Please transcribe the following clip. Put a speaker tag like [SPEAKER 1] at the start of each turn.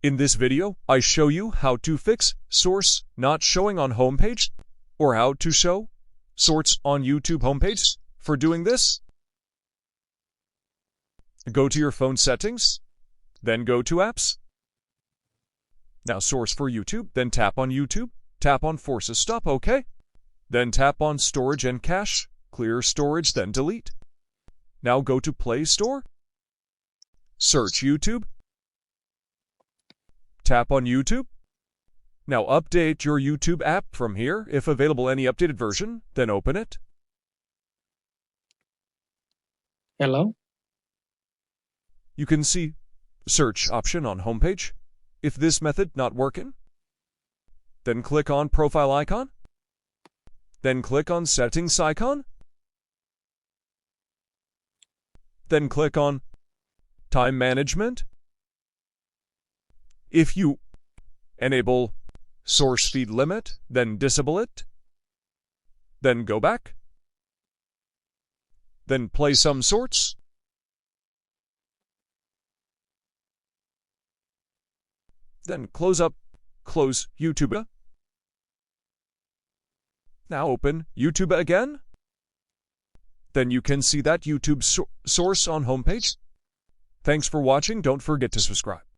[SPEAKER 1] In this video, I show you how to fix source not showing on homepage or how to show source on YouTube homepage. For doing this, go to your phone settings, then go to apps. Now source for YouTube, then tap on YouTube, tap on forces stop, OK. Then tap on storage and cache, clear storage, then delete. Now go to Play Store, search YouTube, tap on YouTube. Now update your YouTube app from here. If available any updated version, then open it.
[SPEAKER 2] Hello?
[SPEAKER 1] You can see search option on homepage. If this method not working, then click on profile icon. Then click on settings icon. Then click on time management. If you enable source feed limit, then disable it. Then go back. Then play some sorts. Then close YouTube. Now open YouTube again. Then you can see that YouTube source on homepage. Thanks for watching. Don't forget to subscribe.